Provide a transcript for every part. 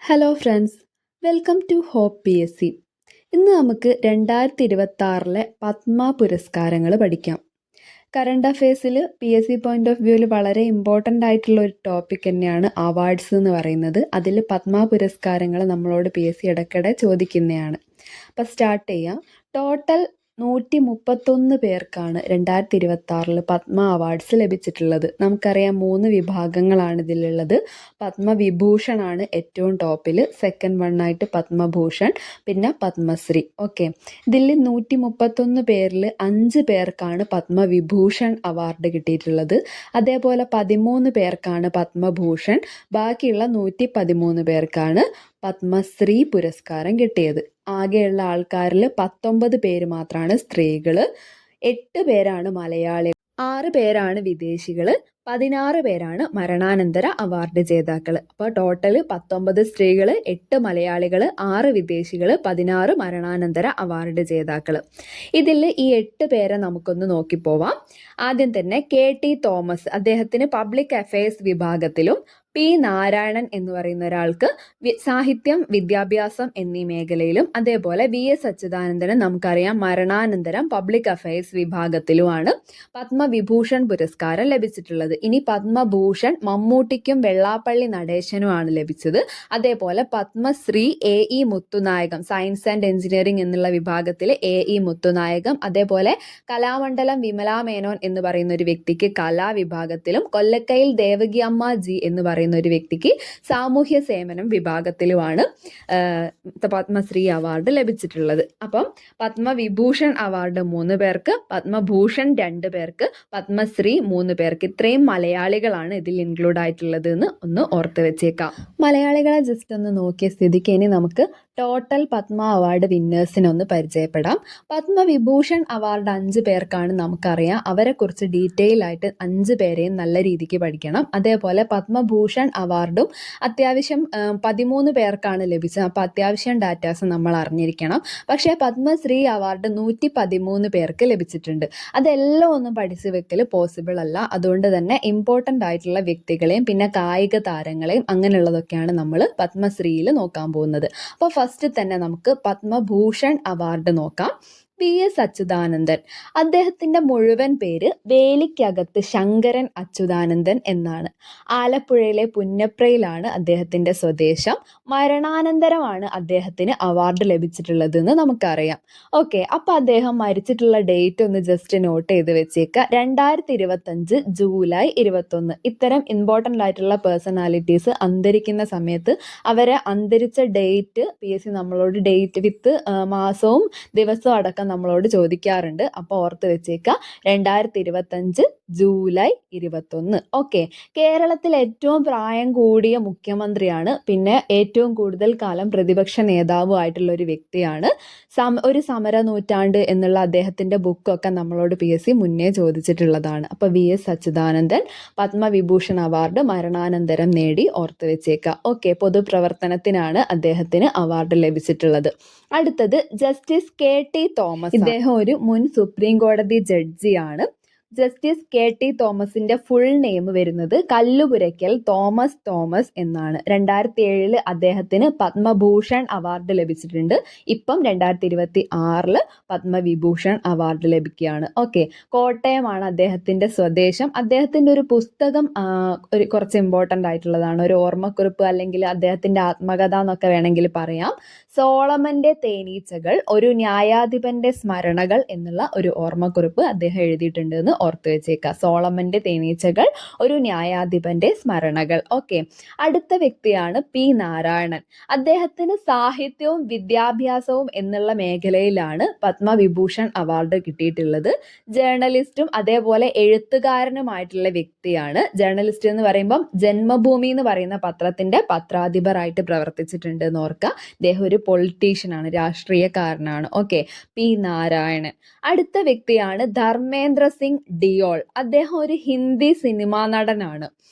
Hello friends, welcome to hope PSC. ഇന്ന് നമുക്ക് 2026 പത്മ പുരസ്കാരങ്ങൾ പഠിക്കാം. കറണ്ട് അഫയേഴ്സിൽ PSC പോയിന്റ് ഓഫ് വ്യൂവിൽ വളരെ ഇമ്പോർട്ടൻ്റ് ആയിട്ടുള്ള ഒരു ടോപ്പിക് തന്നെയാണ് അവാർഡ്സ് എന്ന് പറയുന്നത്. അതിൽ പത്മ പുരസ്കാരങ്ങൾ നമ്മളോട് PSC ഇടയ്ക്കിടെ ചോദിക്കുന്നതാണ്. അപ്പോൾ സ്റ്റാർട്ട് ചെയ്യാം. ടോട്ടൽ 131 പേർക്കാണ് 2026 പത്മ അവാർഡ്സ് ലഭിച്ചിട്ടുള്ളത്. നമുക്കറിയാം 3 വിഭാഗങ്ങളാണ് ഇതിലുള്ളത്. പത്മവിഭൂഷൺ ആണ് ഏറ്റവും ടോപ്പിൽ, സെക്കൻഡ് വണ്ണായിട്ട് പത്മഭൂഷൺ, പിന്നെ പത്മശ്രീ. ഓക്കെ, ഇതിൽ 131 പേരിൽ 5 പേർക്കാണ് പത്മവിഭൂഷൺ അവാർഡ് കിട്ടിയിട്ടുള്ളത്. അതേപോലെ 13 പേർക്കാണ് പത്മഭൂഷൺ, ബാക്കിയുള്ള 113 പേർക്കാണ് പത്മശ്രീ പുരസ്കാരം കിട്ടിയത്. ആകെയുള്ള ആൾക്കാരിൽ 19 പേര് മാത്രമാണ് സ്ത്രീകൾ, 8 പേരാണ് മലയാളി, 6 പേരാണ് വിദേശികൾ, 16 പേരാണ് മരണാനന്തര അവാർഡ് ജേതാക്കൾ. അപ്പോൾ ടോട്ടൽ 19 സ്ത്രീകൾ, 8 മലയാളികൾ, 6 വിദേശികൾ, 16 മരണാനന്തര അവാർഡ് ജേതാക്കൾ. ഇതിൽ ഈ 8 പേരെ നമുക്കൊന്ന് നോക്കിപ്പോവാം. ആദ്യം തന്നെ KT തോമസ്, അദ്ദേഹത്തിന് പബ്ലിക് അഫയേഴ്സ് വിഭാഗത്തിലും P നാരായണൻ എന്ന് പറയുന്ന ഒരാൾക്ക് സാഹിത്യം, വിദ്യാഭ്യാസം എന്നീ മേഖലയിലും, അതേപോലെ VS അച്യുതാനന്ദന് നമുക്കറിയാം മരണാനന്തരം പബ്ലിക് അഫയേഴ്സ് വിഭാഗത്തിലുമാണ് പത്മവിഭൂഷൺ പുരസ്കാരം ലഭിച്ചിട്ടുള്ളത്. ഇനി പത്മഭൂഷൺ മമ്മൂട്ടിക്കും വെള്ളാപ്പള്ളി നടേശനുമാണ് ലഭിച്ചത്. അതേപോലെ Padmashri AE Muthunayagam, science and engineering എന്നുള്ള വിഭാഗത്തിൽ AE മുത്തുനായകം, അതേപോലെ കലാമണ്ഡലം വിമലാ മേനോൻ എന്ന് പറയുന്ന ഒരു വ്യക്തിക്ക് കലാവിഭാഗത്തിലും, കൊല്ലക്കയിൽ ദേവകി അമ്മ G എന്ന് പറയുന്ന ഒരു വ്യക്തിക്ക് സാമൂഹ്യ സേവനം വിഭാഗത്തിലുമാണ് പത്മശ്രീ അവാർഡ് ലഭിച്ചിട്ടുള്ളത്. അപ്പം പത്മവിഭൂഷൺ അവാർഡ് 3 പേർക്ക്, പത്മഭൂഷൺ 2 പേർക്ക്, പത്മശ്രീ 3 പേർക്ക്. ഇത്രയും മലയാളികളാണ് ഇതിൽ ഇൻക്ലൂഡ് ആയിട്ടുള്ളത് എന്ന് ഒന്ന് ഓർത്ത് വെച്ചേക്കാം. മലയാളികളെ ജസ്റ്റ് ഒന്ന് നോക്കിയ സ്ഥിതിക്ക് ഇനി നമുക്ക് ടോട്ടൽ പത്മ അവാർഡ് വിന്നേഴ്സിനെ ഒന്ന് പരിചയപ്പെടാം. പത്മവിഭൂഷൺ അവാർഡ് 5 പേർക്കാണ് നമുക്കറിയാം. അവരെക്കുറിച്ച് ഡീറ്റെയിൽ ആയിട്ട് 5 പേരെയും നല്ല രീതിക്ക് പഠിക്കണം. അതേപോലെ പത്മഭൂഷൺ അവാർഡും അത്യാവശ്യം 13 പേർക്കാണ് ലഭിച്ചത്. അപ്പോൾ അത്യാവശ്യം ഡാറ്റാസ് നമ്മൾ അറിഞ്ഞിരിക്കണം. പക്ഷേ പത്മശ്രീ അവാർഡ് 113 പേർക്ക് ലഭിച്ചിട്ടുണ്ട്. അതെല്ലാം ഒന്നും പഠിച്ചു വെക്കൽ പോസിബിൾ അല്ല. അതുകൊണ്ട് തന്നെ ഇമ്പോർട്ടൻ്റ് ആയിട്ടുള്ള വ്യക്തികളെയും പിന്നെ കായിക താരങ്ങളെയും അങ്ങനെയുള്ളതൊക്കെയാണ് നമ്മൾ പത്മശ്രീയിൽ നോക്കാൻ പോകുന്നത്. അപ്പോൾ ഫസ്റ്റ് തന്നെ നമുക്ക് പത്മഭൂഷൺ അവാർഡ് നോക്കാം. VS അച്യുതാനന്ദൻ, അദ്ദേഹത്തിൻ്റെ മുഴുവൻ പേര് വേലിക്കകത്ത് ശങ്കരൻ അച്യുതാനന്ദൻ എന്നാണ്. ആലപ്പുഴയിലെ പുന്നപ്രയിലാണ് അദ്ദേഹത്തിൻ്റെ സ്വദേശം. മരണാനന്തരമാണ് അദ്ദേഹത്തിന് അവാർഡ് ലഭിച്ചിട്ടുള്ളത് എന്ന് നമുക്കറിയാം. ഓക്കെ, അപ്പോൾ അദ്ദേഹം മരിച്ചിട്ടുള്ള ഡേറ്റ് ഒന്ന് ജസ്റ്റ് നോട്ട് ചെയ്ത് വെച്ചേക്കുക. 2025 ജൂലൈ 21. ഇത്തരം ഇമ്പോർട്ടൻ്റ് ആയിട്ടുള്ള പേഴ്സണാലിറ്റീസ് അന്തരിക്കുന്ന സമയത്ത് അവരെ അന്തരിച്ച ഡേറ്റ് PSC നമ്മളോട് ഡേറ്റ് വിത്ത് മാസവും ദിവസവും അടക്കം നമ്മളോട് ചോദിക്കാറുണ്ട്. അപ്പോൾ ഓർത്ത് വെച്ചേക്കുക 2025 ജൂലൈ 21. ഓക്കെ, കേരളത്തിൽ ഏറ്റവും പ്രായം കൂടിയ മുഖ്യമന്ത്രിയാണ്, പിന്നെ ഏറ്റവും കൂടുതൽ കാലം പ്രതിപക്ഷ നേതാവും ആയിട്ടുള്ള ഒരു വ്യക്തിയാണ്. ഒരു സമര നൂറ്റാണ്ട് എന്നുള്ള അദ്ദേഹത്തിൻ്റെ ബുക്കൊക്കെ നമ്മളോട് PSC മുന്നേ ചോദിച്ചിട്ടുള്ളതാണ്. അപ്പോൾ VS അച്യുതാനന്ദൻ പത്മവിഭൂഷൺ അവാർഡ് മരണാനന്തരം നേടി, ഓർത്ത് വെച്ചേക്കുക. ഓക്കെ, പൊതുപ്രവർത്തനത്തിനാണ് അദ്ദേഹത്തിന് അവാർഡ് ലഭിച്ചിട്ടുള്ളത്. അടുത്തത് ജസ്റ്റിസ് KT തോമസ്. ഇദ്ദേഹം ഒരു മുൻ സുപ്രീം കോടതി ജഡ്ജിയാണ്. ജസ്റ്റിസ് KT തോമസിന്റെ ഫുൾ നെയിം വരുന്നത് കല്ലുപുരയ്ക്കൽ തോമസ് എന്നാണ്. 2007 അദ്ദേഹത്തിന് പത്മഭൂഷൺ അവാർഡ് ലഭിച്ചിട്ടുണ്ട്. ഇപ്പം 2026 പത്മവിഭൂഷൺ അവാർഡ് ലഭിക്കുകയാണ്. ഓക്കെ, കോട്ടയമാണ് അദ്ദേഹത്തിന്റെ സ്വദേശം. അദ്ദേഹത്തിന്റെ ഒരു പുസ്തകം ഒരു കുറച്ച് ഇമ്പോർട്ടൻ്റ് ആയിട്ടുള്ളതാണ്, ഒരു ഓർമ്മക്കുറിപ്പ് അല്ലെങ്കിൽ അദ്ദേഹത്തിന്റെ ആത്മകഥ എന്നൊക്കെ വേണമെങ്കിൽ പറയാം. സോളമന്റെ തേനീച്ചകൾ, ഒരു ന്യായാധിപന്റെ സ്മരണകൾ എന്നുള്ള ഒരു ഓർമ്മക്കുറിപ്പ് അദ്ദേഹം എഴുതിയിട്ടുണ്ട് എന്ന് ഓർത്ത് വെച്ചേക്കുക. സോളമന്റെ തേനീച്ചകൾ, ഒരു ന്യായാധിപന്റെ സ്മരണകൾ. ഓക്കെ, അടുത്ത വ്യക്തിയാണ് P നാരായണൻ. അദ്ദേഹത്തിന് സാഹിത്യവും വിദ്യാഭ്യാസവും എന്നുള്ള മേഖലയിലാണ് പത്മവിഭൂഷൺ അവാർഡ് കിട്ടിയിട്ടുള്ളത്. ജേർണലിസ്റ്റും അതേപോലെ എഴുത്തുകാരനുമായിട്ടുള്ള വ്യക്തിയാണ്. ജേർണലിസ്റ്റ് എന്ന് പറയുമ്പം ജന്മഭൂമി എന്ന് പറയുന്ന പത്രത്തിന്റെ പത്രാധിപരായിട്ട് പ്രവർത്തിച്ചിട്ടുണ്ട് എന്ന് ഓർക്കുക. അദ്ദേഹം ഒരു പൊളിറ്റീഷ്യനാണ്, രാഷ്ട്രീയക്കാരനാണ്. Okay, P Narayanan. അടുത്ത വ്യക്തിയാണ് ധർമ്മേന്ദ്ര സിംഗ് ഡിയോൾ. അദ്ദേഹം ഒരു ഹിന്ദി സിനിമാ നടനാണ്.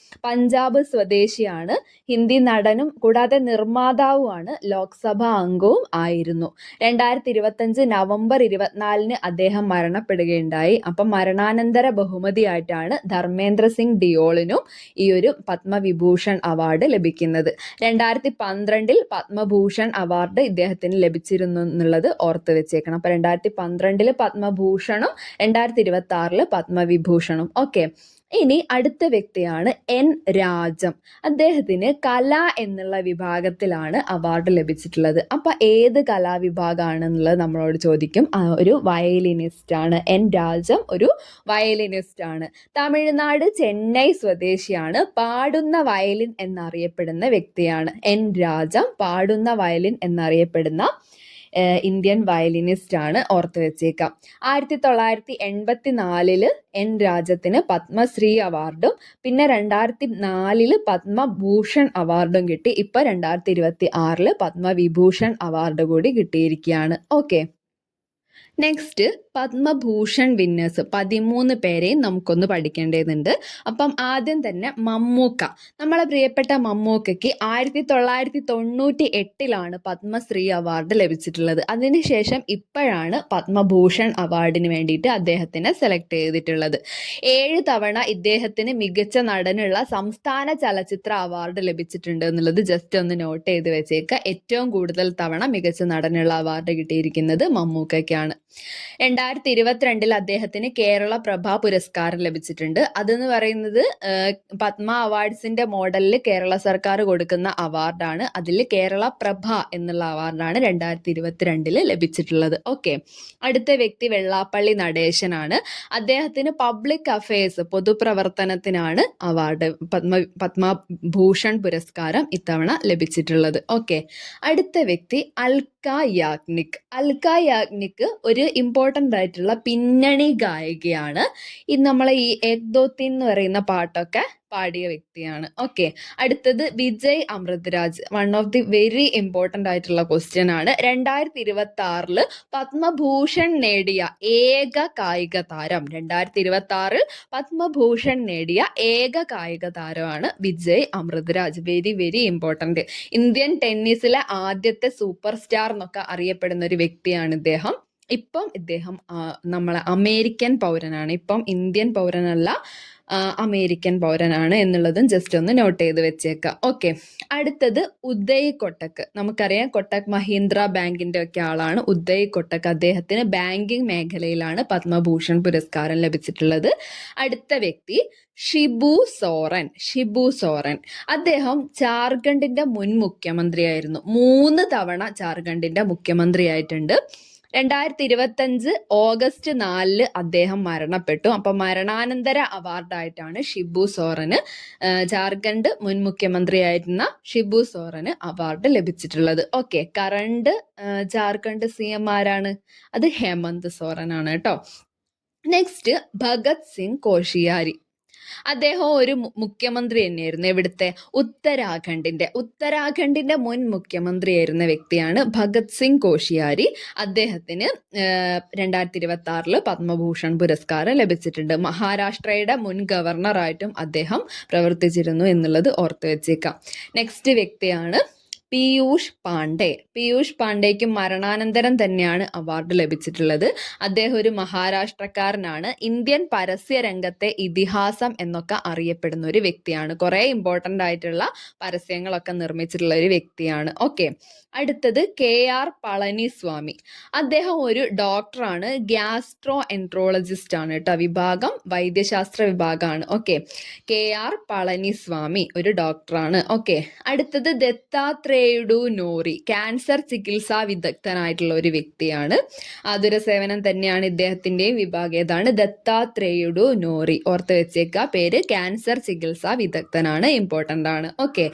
പഞ്ചാബ് സ്വദേശിയാണ്, ഹിന്ദി നടനും കൂടാതെ നിർമ്മാതാവുമാണ്, ലോക്സഭാ അംഗവും ആയിരുന്നു. 2025 നവംബർ 24 അദ്ദേഹം മരണപ്പെടുകയുണ്ടായി. അപ്പം മരണാനന്തര ബഹുമതിയായിട്ടാണ് ധർമ്മേന്ദ്ര സിംഗ് ഡിയോളിനും ഈ ഒരു പത്മവിഭൂഷൺ അവാർഡ് ലഭിക്കുന്നത്. 2012 പത്മഭൂഷൺ അവാർഡ് ഇദ്ദേഹത്തിന് ലഭിച്ചിരുന്നു എന്നുള്ളത് ഓർത്ത് വെച്ചേക്കണം. അപ്പൊ 2012 പത്മഭൂഷണും 2026 പത്മവിഭൂഷണും. ഓക്കെ, ഇനി അടുത്ത വ്യക്തിയാണ് എൻ രാജം. അദ്ദേഹത്തിന് കല എന്നുള്ള വിഭാഗത്തിലാണ് അവാർഡ് ലഭിച്ചിട്ടുള്ളത്. അപ്പൊ ഏത് കലാവിഭാഗമാണെന്നുള്ളത് നമ്മളോട് ചോദിക്കും. ഒരു വയലിനിസ്റ്റ് ആണ്. എൻ രാജം ഒരു വയലിനിസ്റ്റ് ആണ്. തമിഴ്നാട് ചെന്നൈ സ്വദേശിയാണ്. പാടുന്ന വയലിൻ എന്നറിയപ്പെടുന്ന വ്യക്തിയാണ്. എൻ രാജം പാടുന്ന വയലിൻ എന്നറിയപ്പെടുന്ന ഇന്ത്യൻ വയലിനിസ്റ്റ് ആണ്. ഓർത്ത് വെച്ചേക്കാം. 1984 എൻ രാജത്തിന് പത്മശ്രീ അവാർഡും പിന്നെ 2004 പത്മഭൂഷൺ അവാർഡും കിട്ടി. ഇപ്പൊ 2026 പത്മവിഭൂഷൺ അവാർഡ് കൂടി കിട്ടിയിരിക്കുകയാണ്. ഓക്കെ, നെക്സ്റ്റ് പത്മഭൂഷൺ വിന്നേഴ്സ് 13 പേരെയും നമുക്കൊന്ന് പഠിക്കേണ്ടതുണ്ട്. അപ്പം ആദ്യം തന്നെ മമ്മൂക്ക. നമ്മളെ പ്രിയപ്പെട്ട മമ്മൂക്കയ്ക്ക് 1998 പത്മശ്രീ അവാർഡ് ലഭിച്ചിട്ടുള്ളത്. അതിനുശേഷം ഇപ്പോഴാണ് പത്മഭൂഷൺ അവാർഡിന് വേണ്ടിയിട്ട് അദ്ദേഹത്തിനെ സെലക്ട് ചെയ്തിട്ടുള്ളത്. 7 തവണ ഇദ്ദേഹത്തിന് മികച്ച നടനുള്ള സംസ്ഥാന ചലച്ചിത്ര അവാർഡ് ലഭിച്ചിട്ടുണ്ട് എന്നുള്ളത് ജസ്റ്റ് ഒന്ന് നോട്ട് ചെയ്ത് വെച്ചേക്കുക. ഏറ്റവും കൂടുതൽ തവണ മികച്ച നടനുള്ള അവാർഡ് കിട്ടിയിരിക്കുന്നത് മമ്മൂക്കയ്ക്കാണ്. 2022 അദ്ദേഹത്തിന് കേരള പ്രഭ പുരസ്കാരം ലഭിച്ചിട്ടുണ്ട്. അതെന്ന് പറയുന്നത് പത്മ അവാർഡ്സിന്റെ മോഡലിൽ കേരള സർക്കാർ കൊടുക്കുന്ന അവാർഡാണ്. അതിൽ കേരള പ്രഭ എന്നുള്ള അവാർഡാണ് 2022 ലഭിച്ചിട്ടുള്ളത്. ഓക്കെ, അടുത്ത വ്യക്തി വെള്ളാപ്പള്ളി നടേശനാണ്. അദ്ദേഹത്തിന് പബ്ലിക് അഫയേഴ്സ് പൊതുപ്രവർത്തനത്തിനാണ് അവാർഡ് പത്മഭൂഷൺ പുരസ്കാരം ഇത്തവണ ലഭിച്ചിട്ടുള്ളത്. ഓക്കെ, അടുത്ത വ്യക്തി അൽക്ക യാഗ്നിക്. അൽക്ക യാഗ്നിക് ഒരു ഇമ്പോർട്ടൻ്റ് ആയിട്ടുള്ള പിന്നണി ഗായികയാണ്. ഇത് നമ്മളെ ഈ ഏക് ദോ തീൻ എന്ന് പറയുന്ന പാട്ടൊക്കെ പാടിയ വ്യക്തിയാണ്. ഓക്കെ, അടുത്തത് Vijay Amritraj. One of the very important ആയിട്ടുള്ള ക്വസ്റ്റ്യൻ ആണ്. 2026 പത്മഭൂഷൺ നേടിയ ഏക കായിക താരം. 2026 പത്മഭൂഷൺ നേടിയ ഏക കായിക താരമാണ് Vijay Amritraj. Very very important. Indian ടെന്നീസിലെ ആദ്യത്തെ സൂപ്പർ സ്റ്റാർ എന്നൊക്കെ അറിയപ്പെടുന്ന ഒരു വ്യക്തിയാണ് ഇദ്ദേഹം. ഇപ്പം ഇദ്ദേഹം നമ്മളെ അമേരിക്കൻ പൗരനാണ്. ഇപ്പം ഇന്ത്യൻ പൗരനല്ല, അമേരിക്കൻ പൗരനാണ് എന്നുള്ളതും ജസ്റ്റ് ഒന്ന് നോട്ട് ചെയ്ത് വെച്ചേക്കാം. ഓക്കെ, അടുത്തത് ഉദയ് കൊട്ടക്. നമുക്കറിയാം കൊട്ടക് മഹീന്ദ്ര ബാങ്കിന്റെ ഒക്കെ ആളാണ് ഉദയ് കൊട്ടക്. അദ്ദേഹത്തിന് ബാങ്കിങ് മേഖലയിലാണ് പത്മഭൂഷൺ പുരസ്കാരം ലഭിച്ചിട്ടുള്ളത്. അടുത്ത വ്യക്തി ഷിബു സോറൻ. ഷിബു സോറൻ അദ്ദേഹം ജാർഖണ്ഡിന്റെ മുൻ മുഖ്യമന്ത്രിയായിരുന്നു. 3 തവണ ജാർഖണ്ഡിന്റെ മുഖ്യമന്ത്രിയായിട്ടുണ്ട്. 2025 ഓഗസ്റ്റ് 4 അദ്ദേഹം മരണപ്പെട്ടു. അപ്പൊ മരണാനന്തര അവാർഡായിട്ടാണ് ഷിബു സോറന്, ജാർഖണ്ഡ് മുൻ മുഖ്യമന്ത്രിയായിരുന്ന ഷിബു സോറന് അവാർഡ് ലഭിച്ചിട്ടുള്ളത്. ഓക്കെ, കറണ്ട് ജാർഖണ്ഡ് CM ആരാണ്? അത് ഹേമന്ത് സോറൻ ആണ് കേട്ടോ. നെക്സ്റ്റ് ഭഗത് സിംഗ് കോഷിയാരി. അദ്ദേഹം ഒരു മുഖ്യമന്ത്രി തന്നെയായിരുന്നു. എവിടുത്തെ? ഉത്തരാഖണ്ഡിന്റെ മുൻ മുഖ്യമന്ത്രിയായിരുന്ന വ്യക്തിയാണ് ഭഗത് സിംഗ് കോഷിയാരി. അദ്ദേഹത്തിന് 2026 പത്മഭൂഷൺ പുരസ്കാരം ലഭിച്ചിട്ടുണ്ട്. മഹാരാഷ്ട്രയുടെ മുൻ ഗവർണറായിട്ടും അദ്ദേഹം പ്രവർത്തിച്ചിരുന്നു എന്നുള്ളത് ഓർത്തു വെച്ചേക്കാം. നെക്സ്റ്റ് വ്യക്തിയാണ് പീയൂഷ് പാണ്ഡെ. പീയൂഷ് പാണ്ഡെയ്ക്ക് മരണാനന്തരം തന്നെയാണ് അവാർഡ് ലഭിച്ചിട്ടുള്ളത്. അദ്ദേഹം ഒരു മഹാരാഷ്ട്രക്കാരനാണ്. ഇന്ത്യൻ പരസ്യ രംഗത്തെ ഇതിഹാസം എന്നൊക്കെ അറിയപ്പെടുന്ന ഒരു വ്യക്തിയാണ്. കുറെ ഇമ്പോർട്ടൻ്റ് ആയിട്ടുള്ള പരസ്യങ്ങളൊക്കെ നിർമ്മിച്ചിട്ടുള്ള ഒരു വ്യക്തിയാണ്. ഓക്കെ, അടുത്തത് KR പളനിസ്വാമി. അദ്ദേഹം ഒരു ഡോക്ടറാണ്. ഗ്യാസ്ട്രോ എൻട്രോളജിസ്റ്റ് ആണ് കേട്ടോ. വിഭാഗം വൈദ്യശാസ്ത്ര വിഭാഗമാണ്. ഓക്കെ, KR പളനിസ്വാമി ഒരു ഡോക്ടറാണ്. ഓക്കെ, അടുത്തത് ദത്താത്രേയുഡു നോറി. ക്യാൻസർ ചികിത്സാ വിദഗ്ധനായിട്ടുള്ള ഒരു വ്യക്തിയാണ്. ആതുര സേവനം തന്നെയാണ് ഇദ്ദേഹത്തിന്റെയും വിഭാഗം. ഏതാണ്? ദത്താത്രേയുഡു നോറി. ഓർത്ത് വെച്ചേക്ക പേര്. ക്യാൻസർ ചികിത്സാ വിദഗ്ധനാണ്. ഇമ്പോർട്ടൻ്റ് ആണ്. ഓക്കെ,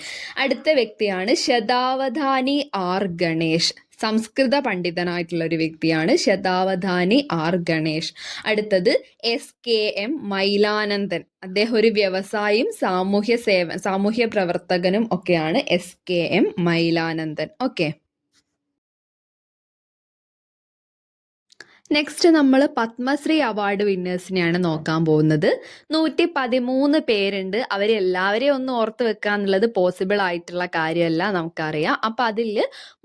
അടുത്ത വ്യക്തിയാണ് ശതാവധാനി R ഗണേഷ്. സംസ്കൃത പണ്ഡിതനായിട്ടുള്ള ഒരു വ്യക്തിയാണ് ശതാവധാനി R ഗണേഷ്. അടുത്തത് SKM മൈലാനന്ദൻ. അദ്ദേഹം ഒരു വ്യവസായിയും സാമൂഹ്യ പ്രവർത്തകനും ഒക്കെയാണ് SKM മൈലാനന്ദൻ. ഓക്കെ, നെക്സ്റ്റ് നമ്മൾ പത്മശ്രീ അവാർഡ് വിന്നേഴ്സിനെയാണ് നോക്കാൻ പോകുന്നത്. 113 പേരുണ്ട്. അവരെല്ലാവരെയും ഒന്ന് ഓർത്ത് വെക്കുക എന്നുള്ളത് പോസിബിൾ ആയിട്ടുള്ള കാര്യമല്ല, നമുക്കറിയാം. അപ്പം അതിൽ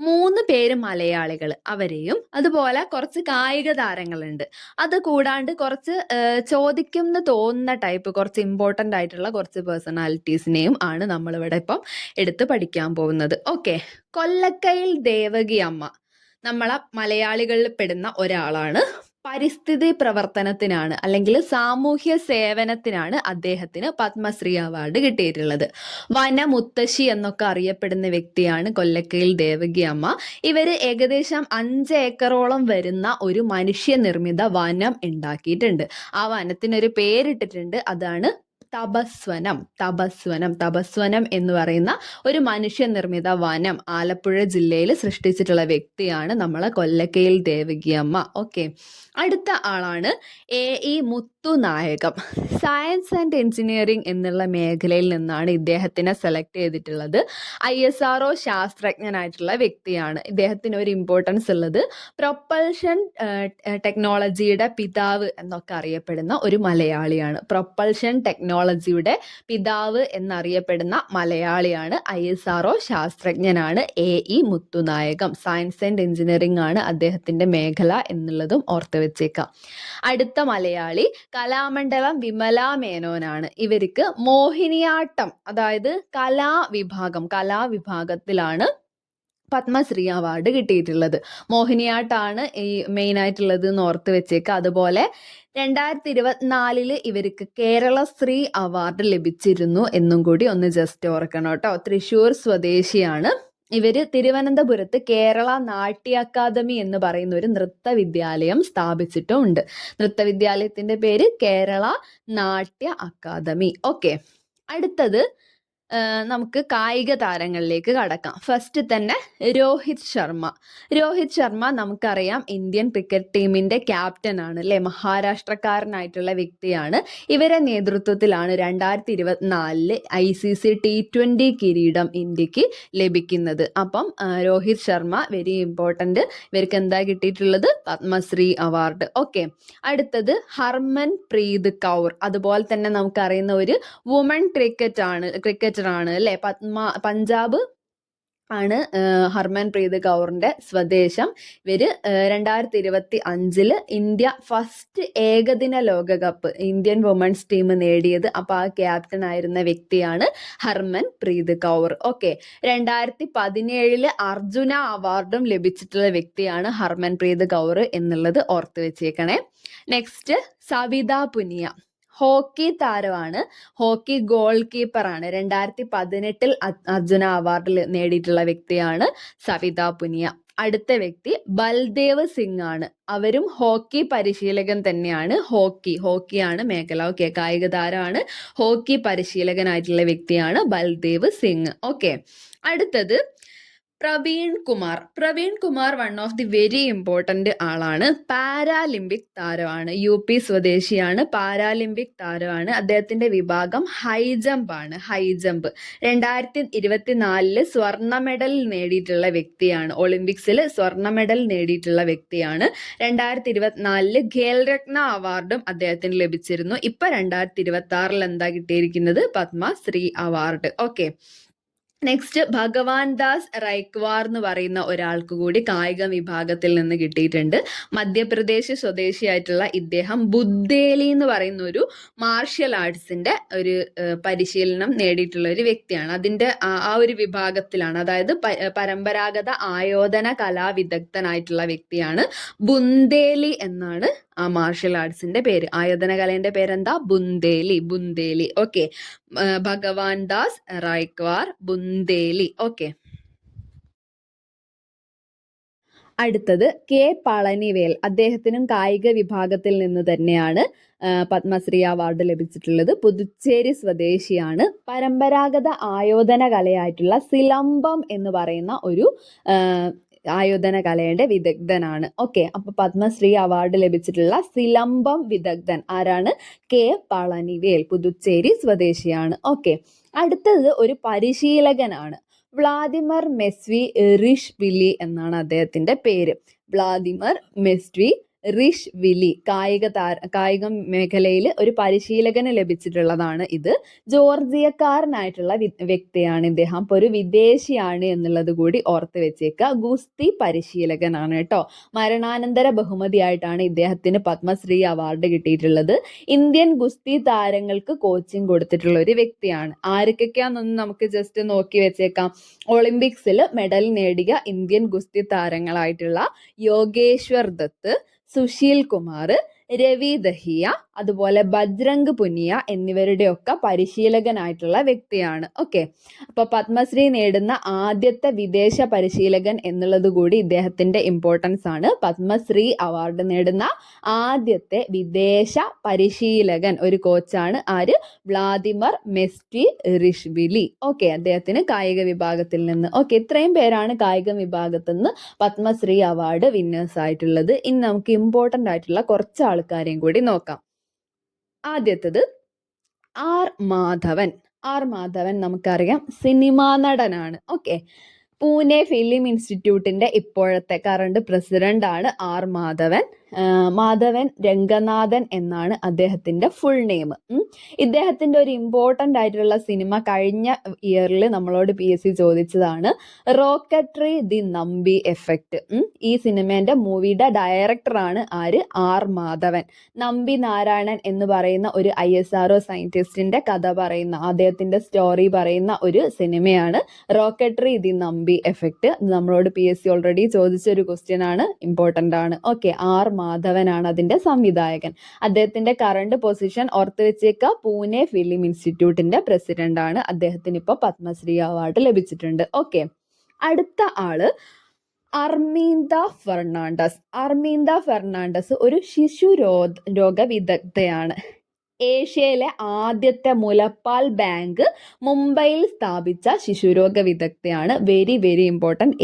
3 പേര് മലയാളികൾ, അവരെയും അതുപോലെ കുറച്ച് കായിക താരങ്ങളുണ്ട്. അത് കൂടാണ്ട് കുറച്ച് ചോദിക്കുമെന്ന് തോന്നുന്ന ടൈപ്പ് കുറച്ച് ഇമ്പോർട്ടൻ്റ് ആയിട്ടുള്ള കുറച്ച് പേഴ്സണാലിറ്റീസിനെയും ആണ് നമ്മളിവിടെ ഇപ്പം എടുത്ത് പഠിക്കാൻ പോകുന്നത്. ഓക്കെ, കൊല്ലക്കയിൽ ദേവകി അമ്മ നമ്മളെ മലയാളികളിൽ പെടുന്ന ഒരാളാണ്. പരിസ്ഥിതി പ്രവർത്തനത്തിനാണ് അല്ലെങ്കിൽ സാമൂഹ്യ സേവനത്തിനാണ് അദ്ദേഹത്തിന് പത്മശ്രീ അവാർഡ് കിട്ടിയിട്ടുള്ളത്. വനമുത്തശ്ശി എന്നൊക്കെ അറിയപ്പെടുന്ന വ്യക്തിയാണ് കൊല്ലക്കയിൽ ദേവകി അമ്മ. ഇവര് ഏകദേശം 5 ഏക്കറോളം വരുന്ന ഒരു മനുഷ്യനിർമ്മിത വനം ഉണ്ടാക്കിയിട്ടുണ്ട്. ആ വനത്തിനൊരു പേരിട്ടിട്ടുണ്ട്, അതാണ് തപസ്വനം. തപസ്വനം എന്ന് പറയുന്ന ഒരു മനുഷ്യനിർമ്മിത വനം ആലപ്പുഴ ജില്ലയിൽ സൃഷ്ടിച്ചിട്ടുള്ള വ്യക്തിയാണ് നമ്മളെ കൊല്ലക്കയിൽ ദേവകിയമ്മ. ഓക്കെ, അടുത്ത ആളാണ് AE Muthunayagam. Science and engineering എന്നുള്ള മേഖലയിൽ നിന്നാണ് ഇദ്ദേഹത്തിനെ സെലക്ട് ചെയ്തിട്ടുള്ളത്. ISRO ശാസ്ത്രജ്ഞനായിട്ടുള്ള വ്യക്തിയാണ്. ഇദ്ദേഹത്തിന് ഒരു ഇമ്പോർട്ടൻസ് ഉള്ളത് പ്രൊപ്പൽഷൻ ടെക്നോളജിയുടെ പിതാവ് എന്നൊക്കെ അറിയപ്പെടുന്ന ഒരു മലയാളിയാണ്. പ്രൊപ്പൽഷൻ ടെക്നോളജിയുടെ പിതാവ് എന്നറിയപ്പെടുന്ന മലയാളിയാണ്. ISRO ശാസ്ത്രജ്ഞനാണ് AE Muthunayagam. Science and engineering ആണ് അദ്ദേഹത്തിന്റെ മേഖല എന്നുള്ളതും ഓർത്ത് വെച്ചേക്കാം. അടുത്ത മലയാളി കലാമണ്ഡലം വിമല മേനോനാണ്. ഇവർക്ക് മോഹിനിയാട്ടം, അതായത് കലാവിഭാഗത്തിലാണ് പത്മശ്രീ അവാർഡ് കിട്ടിയിട്ടുള്ളത്. മോഹിനിയാട്ടാണ് ഈ മെയിൻ ആയിട്ടുള്ളത് എന്ന് ഓർത്ത് വെച്ചേക്കുക. അതുപോലെ 2024 ഇവർക്ക് കേരളശ്രീ അവാർഡ് ലഭിച്ചിരുന്നു എന്നും കൂടി ഒന്ന് ജസ്റ്റ് ഓർക്കണം കേട്ടോ. തൃശ്ശൂർ സ്വദേശിയാണ്. ഇവര് തിരുവനന്തപുരത്ത് കേരള നാട്യ അക്കാദമി എന്ന് പറയുന്ന ഒരു നൃത്ത വിദ്യാലയം സ്ഥാപിച്ചിട്ടുമുണ്ട്. നൃത്തവിദ്യാലയത്തിന്റെ പേര് കേരള നാട്യ അക്കാദമി. ഓക്കെ, അടുത്തത് നമുക്ക് കായിക താരങ്ങളിലേക്ക് കടക്കാം. ഫസ്റ്റ് തന്നെ രോഹിത് ശർമ്മ നമുക്കറിയാം ഇന്ത്യൻ ക്രിക്കറ്റ് ടീമിന്റെ ക്യാപ്റ്റൻ ആണ് അല്ലെ, മഹാരാഷ്ട്രക്കാരനായിട്ടുള്ള വ്യക്തിയാണ്. ഇവരെ നേതൃത്വത്തിലാണ് 2024 ICC T20 കിരീടം ഇന്ത്യക്ക് ലഭിക്കുന്നത്. അപ്പം രോഹിത് ശർമ്മ വെരി ഇമ്പോർട്ടന്റ്. ഇവർക്ക് എന്താ കിട്ടിയിട്ടുള്ളത്? പത്മശ്രീ അവാർഡ്. ഓക്കെ, അടുത്തത് ഹർമൻ പ്രീത് കൗർ. അതുപോലെ തന്നെ നമുക്കറിയുന്ന ഒരു വുമൺ ക്രിക്കറ്റർ ആണ് അല്ലെ. പഞ്ചാബ് ആണ് ഹർമൻ പ്രീത് കൗറിന്റെ സ്വദേശം. ഇവര് 2025 ഇന്ത്യ ഫസ്റ്റ് ഏകദിന ലോകകപ്പ് ഇന്ത്യൻ വുമൺസ് ടീം നേടിയത്. അപ്പൊ ആ ക്യാപ്റ്റൻ ആയിരുന്ന വ്യക്തിയാണ് ഹർമൻ പ്രീത് കൗർ. ഓക്കെ, 2017 അർജുന അവാർഡും ലഭിച്ചിട്ടുള്ള വ്യക്തിയാണ് ഹർമൻ പ്രീത് കൗർ എന്നുള്ളത് ഓർത്ത് വെച്ചേക്കണേ. നെക്സ്റ്റ് സവിത പുനിയ, ഹോക്കി താരമാണ്. ഹോക്കി ഗോൾ കീപ്പറാണ്. 2018 അർജുന അവാർഡ് നേടിയിട്ടുള്ള വ്യക്തിയാണ് സവിത പുനിയ. അടുത്ത വ്യക്തി ബൽദേവ് സിംഗ് ആണ്. അവരും ഹോക്കി പരിശീലകൻ തന്നെയാണ്. ഹോക്കിയാണ് മേഖല. ഓക്കെ, കായിക താരമാണ്. ഹോക്കി പരിശീലകനായിട്ടുള്ള വ്യക്തിയാണ് ബൽദേവ് സിംഗ്. ഓക്കെ, അടുത്തത് Praveen Kumar one of the very important ആളാണ്. പാരാലിമ്പിക് താരമാണ്. UP സ്വദേശിയാണ്. പാരാലിമ്പിക് താരമാണ്. അദ്ദേഹത്തിന്റെ വിഭാഗം ഹൈജമ്പ് ആണ്. 2024 സ്വർണ്ണ മെഡൽ നേടിയിട്ടുള്ള വ്യക്തിയാണ്. ഒളിമ്പിക്സിൽ സ്വർണ്ണ മെഡൽ നേടിയിട്ടുള്ള വ്യക്തിയാണ്. 2024 ഖേൽരത്ന അവാർഡും അദ്ദേഹത്തിന് ലഭിച്ചിരുന്നു. ഇപ്പൊ 2026 എന്താ കിട്ടിയിരിക്കുന്നത്? പത്മശ്രീ അവാർഡ്. ഓക്കെ, നെക്സ്റ്റ് ഭഗവാൻ ദാസ് റൈക്വാർ എന്ന് പറയുന്ന ഒരാൾക്ക് കൂടി കായിക വിഭാഗത്തിൽ നിന്ന് കിട്ടിയിട്ടുണ്ട്. മധ്യപ്രദേശ് സ്വദേശിയായിട്ടുള്ള ഇദ്ദേഹം ബുദ്ദേലി എന്ന് പറയുന്ന ഒരു മാർഷ്യൽ ആർട്സിന്റെ ഒരു പരിശീലനം നേടിയിട്ടുള്ള ഒരു വ്യക്തിയാണ്. അതിന്റെ ആ ഒരു വിഭാഗത്തിലാണ്, അതായത് പരമ്പരാഗത ആയോധന കലാവിദഗ്ധനായിട്ടുള്ള വ്യക്തിയാണ്. ബുന്ദേലി എന്നാണ് ആ മാർഷ്യൽ ആർട്സിന്റെ പേര്. ആയോധന കലേന്റെ പേരെന്താ? ബുന്ദേലി. ഓക്കെ, ഭഗവാൻ ദാസ് റൈക്വാർ, ബുന്ദേലി. ഓക്കെ, അടുത്തത് പളനിവേൽ. അദ്ദേഹത്തിനും കായിക വിഭാഗത്തിൽ നിന്ന് തന്നെയാണ് പത്മശ്രീ അവാർഡ് ലഭിച്ചിട്ടുള്ളത്. പുതുച്ചേരി സ്വദേശിയാണ്. പരമ്പരാഗത ആയോധന കലയായിട്ടുള്ള സിലംബം എന്ന് പറയുന്ന ഒരു ആയോധന കലയുടെ വിദഗ്ധനാണ്. ഓക്കെ, അപ്പൊ പത്മശ്രീ അവാർഡ് ലഭിച്ചിട്ടുള്ള സിലംബം വിദഗ്ധൻ ആരാണ്? പളനിവേൽ, പുതുച്ചേരി സ്വദേശിയാണ്. ഓക്കെ, അടുത്തത് ഒരു പരിശീലകനാണ്. വ്ളാദിമർ മെസ്വി റിഷ്വിലി എന്നാണ് അദ്ദേഹത്തിന്റെ പേര്. വ്ളാദിമർ മെസ്വി റിഷ് വിലി കായിക മേഖലയിൽ ഒരു പരിശീലകന് ലഭിച്ചിട്ടുള്ളതാണ് ഇത്. ജോർജിയക്കാരനായിട്ടുള്ള വ്യക്തിയാണ് ഇദ്ദേഹം. അപ്പോൾ ഒരു വിദേശിയാണ് എന്നുള്ളത് കൂടി ഓർത്ത് വെച്ചേക്കുക. ഗുസ്തി പരിശീലകനാണ് കേട്ടോ. മരണാനന്തര ബഹുമതിയായിട്ടാണ് ഇദ്ദേഹത്തിന് പത്മശ്രീ അവാർഡ് കിട്ടിയിട്ടുള്ളത്. ഇന്ത്യൻ ഗുസ്തി താരങ്ങൾക്ക് കോച്ചിങ് കൊടുത്തിട്ടുള്ള ഒരു വ്യക്തിയാണ്. ആരൊക്കെയാണെന്നൊന്ന് നമുക്ക് ജസ്റ്റ് നോക്കി വെച്ചേക്കാം. ഒളിമ്പിക്സിൽ മെഡൽ നേടിയ ഇന്ത്യൻ ഗുസ്തി താരങ്ങളായിട്ടുള്ള യോഗേശ്വർ ദത്ത്, സുശീൽ കുമാർ, രവി ദഹിയ, അതുപോലെ ബജ്രംഗ് പുനിയ എന്നിവരുടെയൊക്കെ പരിശീലകനായിട്ടുള്ള വ്യക്തിയാണ്. ഓക്കെ, അപ്പോൾ പത്മശ്രീ നേടുന്ന ആദ്യത്തെ വിദേശ പരിശീലകൻ എന്നുള്ളത് കൂടി ഇദ്ദേഹത്തിന്റെ ഇമ്പോർട്ടൻസ് ആണ്. പത്മശ്രീ അവാർഡ് നേടുന്ന ആദ്യത്തെ വിദേശ പരിശീലകൻ ഒരു കോച്ചാണ് ആര്? വ്ളാദിമർ മെസ്റ്റിറിഷ്വിലി. ഓക്കെ, അദ്ദേഹത്തിന് കായിക വിഭാഗത്തിൽ നിന്ന്. ഓക്കെ, ഇത്രയും പേരാണ് കായിക വിഭാഗത്തിൽ നിന്ന് പത്മശ്രീ അവാർഡ് വിന്നേഴ്സ് ആയിട്ടുള്ളത്. ഇനി നമുക്ക് ഇമ്പോർട്ടൻ്റ് ആയിട്ടുള്ള കുറച്ച് ആൾക്കാരെയും കൂടി നോക്കാം. ആദ്യത്തത് ആർ മാധവൻ. ആർ മാധവൻ നമുക്കറിയാം സിനിമാ നടനാണ്. ഓക്കെ, പൂനെ ഫിലിം ഇൻസ്റ്റിറ്റ്യൂട്ടിന്റെ ഇപ്പോഴത്തെ കറണ്ട് പ്രസിഡന്റ് ആണ് ആർ മാധവൻ. മാധവൻ രംഗനാഥൻ എന്നാണ് അദ്ദേഹത്തിന്റെ ഫുൾ നെയിം. ഇദ്ദേഹത്തിന്റെ ഒരു ഇമ്പോർട്ടൻ്റ് ആയിട്ടുള്ള സിനിമ കഴിഞ്ഞ ഇയറിൽ നമ്മളോട് PSC ചോദിച്ചതാണ്, റോക്കട്രി ദി നമ്പി എഫക്റ്റ്. ഈ സിനിമേന്റെ മൂവിയുടെ ഡയറക്ടറാണ് ആര്? ആർ മാധവൻ. നമ്പി നാരായണൻ എന്ന് പറയുന്ന ഒരു ISRO സയന്റിസ്റ്റിന്റെ കഥ പറയുന്ന, അദ്ദേഹത്തിന്റെ സ്റ്റോറി പറയുന്ന ഒരു സിനിമയാണ് റോക്കട്രി ദി നമ്പി എഫക്റ്റ്. നമ്മളോട് PSC ഓൾറെഡി ചോദിച്ച ഒരു ക്വസ്റ്റ്യൻ ആണ്, ഇമ്പോർട്ടൻ്റ് ആണ്. ഓക്കെ, ആർ മാധവനാണ് അതിന്റെ സംവിധായകൻ. അദ്ദേഹത്തിന്റെ കറണ്ട് പൊസിഷൻ ഓർത്ത് വെച്ചേക്ക, പൂനെ ഫിലിം ഇൻസ്റ്റിറ്റ്യൂട്ടിന്റെ പ്രസിഡന്റ് ആണ്. അദ്ദേഹത്തിന് ഇപ്പോൾ പത്മശ്രീ അവാർഡ് ലഭിച്ചിട്ടുണ്ട്. ഓക്കെ, അടുത്ത ആള് അർമീന്ദ ഫെർണാണ്ടസ്. അർമീന്ദ ഫെർണാണ്ടസ് ഒരു ശിശുരോഗ വിദഗ്ധയാണ്. ഏഷ്യയിലെ ആദ്യത്തെ മുലപ്പാൽ ബാങ്ക് മുംബൈയിൽ സ്ഥാപിച്ച ശിശുരോഗ വിദഗ്ധയാണ്. Very very important.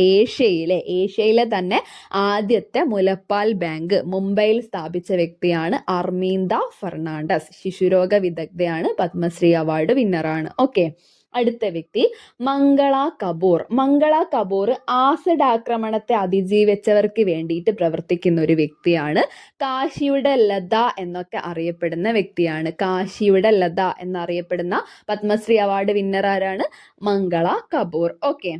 ഏഷ്യയിലെ തന്നെ ആദ്യത്തെ മുലപ്പാൽ ബാങ്ക് മുംബൈയിൽ സ്ഥാപിച്ച വ്യക്തിയാണ് അർമീന്ദ ഫെർണാണ്ടസ്. ശിശുരോഗ വിദഗ്ധയാണ്, പത്മശ്രീ അവാർഡ് വിന്നറാണ്. ഓക്കെ, അടുത്ത വ്യക്തി മംഗള കപൂർ. മംഗള കപൂർ ആസിഡ് ആക്രമണത്തെ അതിജീവിച്ചവർക്ക് വേണ്ടിയിട്ട് പ്രവർത്തിക്കുന്ന ഒരു വ്യക്തിയാണ്. കാശിയുടെ ലത എന്നൊക്കെ അറിയപ്പെടുന്ന വ്യക്തിയാണ്. കാശിയുടെ ലത എന്നറിയപ്പെടുന്ന പത്മശ്രീ അവാർഡ് വിന്നർ ആരാണ്? മംഗള കപൂർ. ഓക്കെ,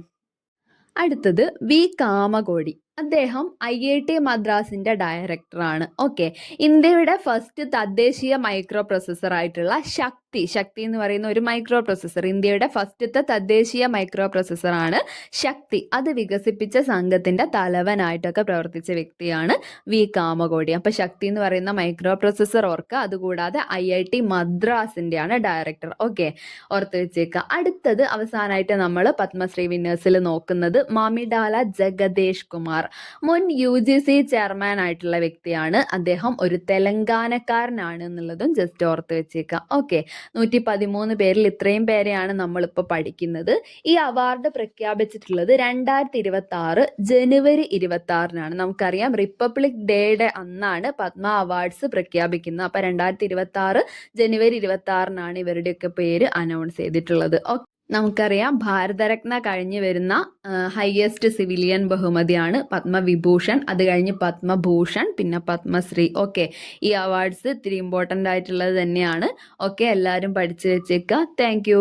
അടുത്തത് വി കാമകോടി. അദ്ദേഹം IIT മദ്രാസിന്റെ ഡയറക്ടറാണ്. ഓക്കെ, ഇന്ത്യയുടെ ഫസ്റ്റ് തദ്ദേശീയ മൈക്രോ പ്രൊസസ്സർ ആയിട്ടുള്ള ശക്തി എന്ന് പറയുന്ന ഒരു മൈക്രോ പ്രൊസസ്സർ, ഇന്ത്യയുടെ ഫസ്റ്റത്തെ തദ്ദേശീയ മൈക്രോ പ്രൊസസ്സർ ആണ് ശക്തി. അത് വികസിപ്പിച്ച സംഘത്തിന്റെ തലവനായിട്ടൊക്കെ പ്രവർത്തിച്ച വ്യക്തിയാണ് വി കാമകോടി. അപ്പൊ ശക്തി എന്ന് പറയുന്ന മൈക്രോ പ്രൊസസ്സർ ഓർക്കുക. അതുകൂടാതെ IIT മദ്രാസിന്റെയാണ് ഡയറക്ടർ. ഓക്കെ, ഓർത്ത് വെച്ചേക്കുക. അടുത്തത് അവസാനമായിട്ട് നമ്മൾ പത്മശ്രീ വിന്നേഴ്സിൽ നോക്കുന്നത് മാമിഡാല ജഗദേഷ് കുമാർ. മുൻ UGC ചെയർമാൻ ആയിട്ടുള്ള വ്യക്തിയാണ്. അദ്ദേഹം ഒരു തെലങ്കാനക്കാരനാണ് എന്നുള്ളതും ജസ്റ്റ് ഓർത്ത് വെച്ചേക്കാം. ഓക്കെ, 113 പേരിൽ ഇത്രയും പേരെയാണ് നമ്മളിപ്പോൾ പഠിക്കുന്നത്. ഈ അവാർഡ് പ്രഖ്യാപിച്ചിട്ടുള്ളത് 2026 ജനുവരി 26-നാണ്. നമുക്കറിയാം റിപ്പബ്ലിക് ഡേയുടെ അന്നാണ് പത്മ അവാർഡ്സ് പ്രഖ്യാപിക്കുന്നത്. അപ്പോൾ 2026 ജനുവരി 26-നാണ് ഇവരുടെയൊക്കെ പേര് അനൗൺസ് ചെയ്തിട്ടുള്ളത്. നമുക്കറിയാം ഭാരതരത്ന കഴിഞ്ഞ് വരുന്ന ഹയസ്റ്റ് സിവിലിയൻ ബഹുമതിയാണ് പത്മവിഭൂഷൺ. അത് കഴിഞ്ഞ് പത്മഭൂഷൺ, പിന്നെ പത്മശ്രീ. ഓക്കെ, ഈ അവാർഡ്സ് ഇത്തിരി ഇമ്പോർട്ടൻ്റ് ആയിട്ടുള്ളത് തന്നെയാണ്. ഓക്കെ, എല്ലാവരും പഠിച്ചു വെച്ചേക്കുക. താങ്ക്